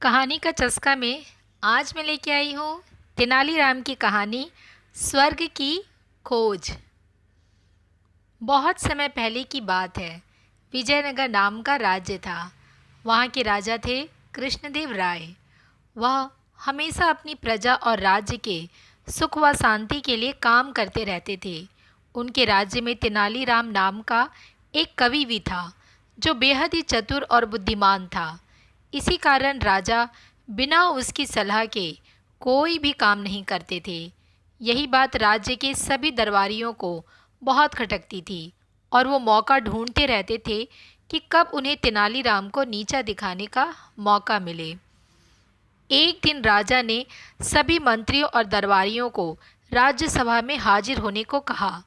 कहानी का चस्का में आज मैं लेके आई हूँ तेनालीराम की कहानी स्वर्ग की खोज। बहुत समय पहले की बात है। विजयनगर नाम का राज्य था। वहाँ के राजा थे कृष्णदेव राय। वह हमेशा अपनी प्रजा और राज्य के सुख व शांति के लिए काम करते रहते थे। उनके राज्य में तेनालीराम नाम का एक कवि भी था जो बेहद ही चतुर और बुद्धिमान था। इसी कारण राजा बिना उसकी सलाह के कोई भी काम नहीं करते थे। यही बात राज्य के सभी दरबारियों को बहुत खटकती थी और वो मौका ढूंढते रहते थे कि कब उन्हें तेनालीराम को नीचा दिखाने का मौका मिले। एक दिन राजा ने सभी मंत्रियों और दरबारियों को राज्यसभा में हाजिर होने को कहा।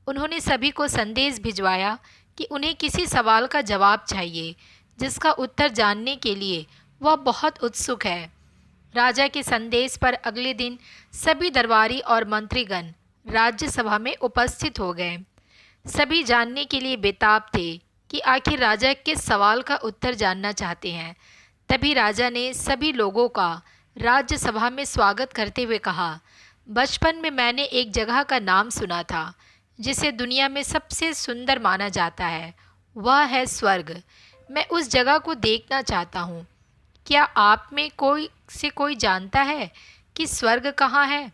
उन्होंने सभी को संदेश भिजवाया कि उन्हें किसी सवाल का जवाब चाहिए जिसका उत्तर जानने के लिए वह बहुत उत्सुक है। राजा के संदेश पर अगले दिन सभी दरबारी और मंत्रीगण राज्यसभा में उपस्थित हो गए। सभी जानने के लिए बेताब थे कि आखिर राजा किस सवाल का उत्तर जानना चाहते हैं। तभी राजा ने सभी लोगों का राज्यसभा में स्वागत करते हुए कहा, बचपन में मैंने एक जगह का नाम सुना था जिसे दुनिया में सबसे सुंदर माना जाता है। वह है स्वर्ग। मैं उस जगह को देखना चाहता हूँ। क्या आप में कोई जानता है कि स्वर्ग कहाँ है?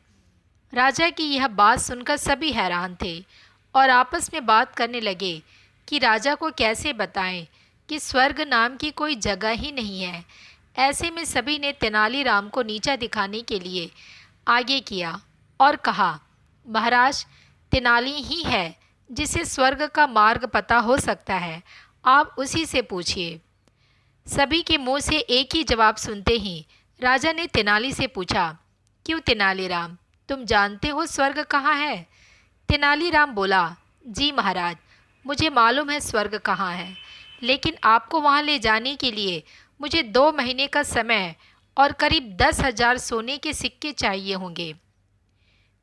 राजा की यह बात सुनकर सभी हैरान थे और आपस में बात करने लगे कि राजा को कैसे बताएं कि स्वर्ग नाम की कोई जगह ही नहीं है। ऐसे में सभी ने तेनालीराम को नीचा दिखाने के लिए आगे किया और कहा, महाराज, तेनाली ही है जिसे स्वर्ग का मार्ग पता हो सकता है। आप उसी से पूछिए। सभी के मुंह से एक ही जवाब सुनते ही राजा ने तेनाली से पूछा, क्यों तेनालीराम, तुम जानते हो स्वर्ग कहाँ है? तेनालीराम बोला, जी महाराज, मुझे मालूम है स्वर्ग कहाँ है, लेकिन आपको वहाँ ले जाने के लिए मुझे 2 महीने का समय और करीब 10,000 सोने के सिक्के चाहिए होंगे।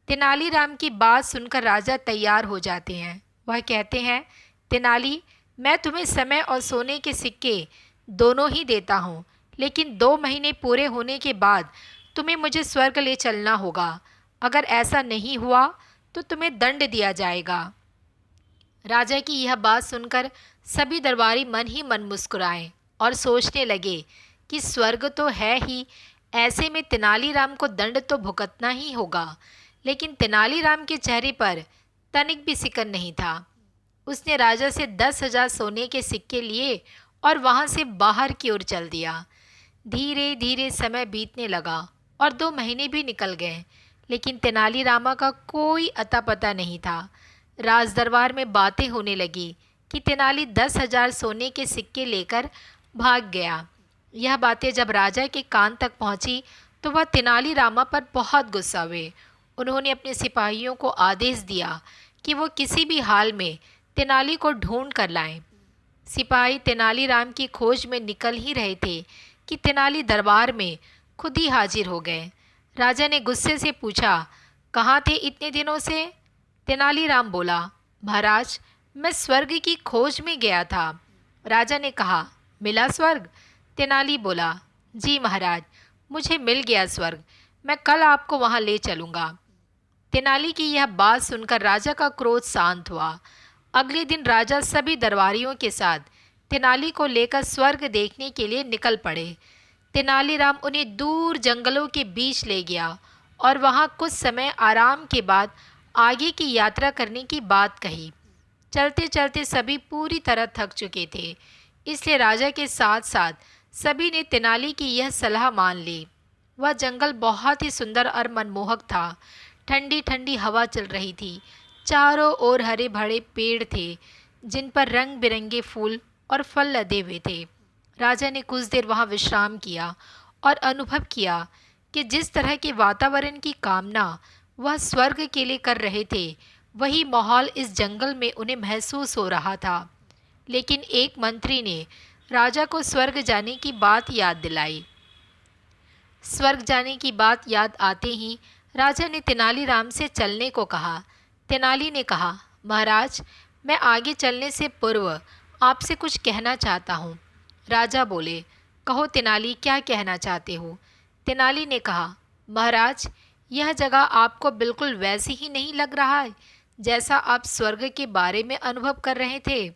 तेनालीराम की बात सुनकर राजा तैयार हो जाते हैं। वह कहते हैं, तेनाली, मैं तुम्हें समय और सोने के सिक्के दोनों ही देता हूँ, लेकिन 2 महीने पूरे होने के बाद तुम्हें मुझे स्वर्ग ले चलना होगा। अगर ऐसा नहीं हुआ तो तुम्हें दंड दिया जाएगा। राजा की यह बात सुनकर सभी दरबारी मन ही मन मुस्कुराए और सोचने लगे कि स्वर्ग तो है ही, ऐसे में तेनालीराम को दंड तो भुगतना ही होगा। लेकिन तेनालीराम के चेहरे पर तनिक भी सिकन नहीं था। उसने राजा से 10,000 सोने के सिक्के लिए और वहाँ से बाहर की ओर चल दिया। धीरे धीरे समय बीतने लगा और 2 महीने भी निकल गए, लेकिन तेनालीरामा का कोई अता पता नहीं था। राज दरबार में बातें होने लगी कि तेनाली 10,000 सोने के सिक्के लेकर भाग गया। यह बातें जब राजा के कान तक पहुंची तो वह तेनालीरामा पर बहुत गुस्सा हुए। उन्होंने अपने सिपाहियों को आदेश दिया कि वो किसी भी हाल में तेनाली को ढूंढ कर लाएं। सिपाही तेनालीराम की खोज में निकल ही रहे थे कि तेनाली दरबार में खुद ही हाजिर हो गए। राजा ने गुस्से से पूछा, कहाँ थे इतने दिनों से? तेनालीराम बोला, महाराज, मैं स्वर्ग की खोज में गया था। राजा ने कहा, मिला स्वर्ग? तेनाली बोला, जी महाराज, मुझे मिल गया स्वर्ग। मैं कल आपको वहाँ ले चलूँगा। तेनाली की यह बात सुनकर राजा का क्रोध शांत हुआ। अगले दिन राजा सभी दरबारियों के साथ तेनाली को लेकर स्वर्ग देखने के लिए निकल पड़े। तेनालीराम उन्हें दूर जंगलों के बीच ले गया और वहाँ कुछ समय आराम के बाद आगे की यात्रा करने की बात कही। चलते चलते सभी पूरी तरह थक चुके थे, इसलिए राजा के साथ साथ सभी ने तेनाली की यह सलाह मान ली। वह जंगल बहुत ही सुंदर और मनमोहक था। ठंडी ठंडी हवा चल रही थी। चारों ओर हरे भरे पेड़ थे जिन पर रंग बिरंगे फूल और फल लदे हुए थे। राजा ने कुछ देर वहाँ विश्राम किया और अनुभव किया कि जिस तरह के वातावरण की कामना वह स्वर्ग के लिए कर रहे थे, वही माहौल इस जंगल में उन्हें महसूस हो रहा था। लेकिन एक मंत्री ने राजा को स्वर्ग जाने की बात याद दिलाई। स्वर्ग जाने की बात याद आते ही राजा ने तेनालीराम से चलने को कहा। तेनाली ने कहा, महाराज, मैं आगे चलने से पूर्व आपसे कुछ कहना चाहता हूँ। राजा बोले, कहो तेनाली, क्या कहना चाहते हो? तेनाली ने कहा, महाराज, यह जगह आपको बिल्कुल वैसी ही नहीं लग रहा है जैसा आप स्वर्ग के बारे में अनुभव कर रहे थे।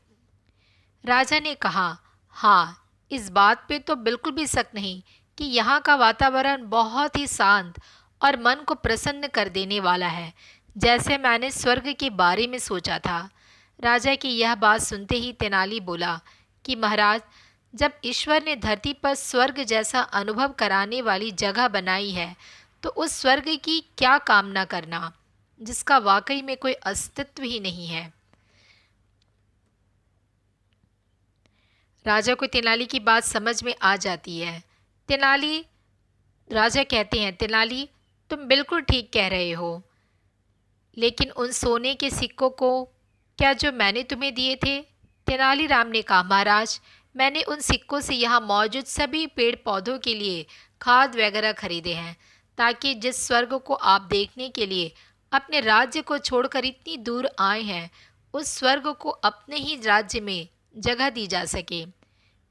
राजा ने कहा, हाँ, इस बात पे तो बिल्कुल भी शक नहीं कि यहाँ का वातावरण बहुत ही शांत और मन को प्रसन्न कर देने वाला है, जैसे मैंने स्वर्ग के बारे में सोचा था। राजा की यह बात सुनते ही तेनाली बोला कि महाराज, जब ईश्वर ने धरती पर स्वर्ग जैसा अनुभव कराने वाली जगह बनाई है, तो उस स्वर्ग की क्या कामना करना, जिसका वाकई में कोई अस्तित्व ही नहीं है। राजा को तेनाली की बात समझ में आ जाती है। राजा कहते हैं, तेनाली, तुम बिल्कुल ठीक कह रहे हो, लेकिन उन सोने के सिक्कों को क्या जो मैंने तुम्हें दिए थे? तेनालीराम ने कहा, महाराज, मैंने उन सिक्कों से यहाँ मौजूद सभी पेड़ पौधों के लिए खाद वगैरह खरीदे हैं, ताकि जिस स्वर्ग को आप देखने के लिए अपने राज्य को छोड़कर इतनी दूर आए हैं, उस स्वर्ग को अपने ही राज्य में जगह दी जा सके।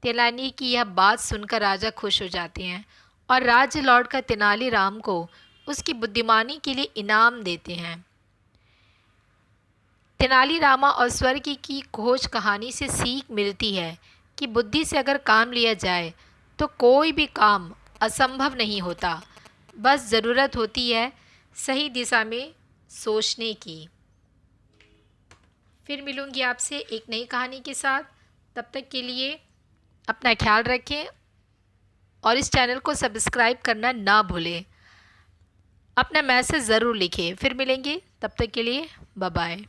तेनाली की यह बात सुनकर राजा खुश हो जाते हैं और राज्य लौटकर तेनालीराम को उसकी बुद्धिमानी के लिए इनाम देते हैं। तेनालीरामा और स्वर्ग की खोज कहानी से सीख मिलती है कि बुद्धि से अगर काम लिया जाए तो कोई भी काम असंभव नहीं होता, बस ज़रूरत होती है सही दिशा में सोचने की। फिर मिलूंगी आपसे एक नई कहानी के साथ। तब तक के लिए अपना ख्याल रखें और इस चैनल को सब्सक्राइब करना ना भूलें। अपना मैसेज ज़रूर लिखें। फिर मिलेंगे, तब तक के लिए बाय बाय।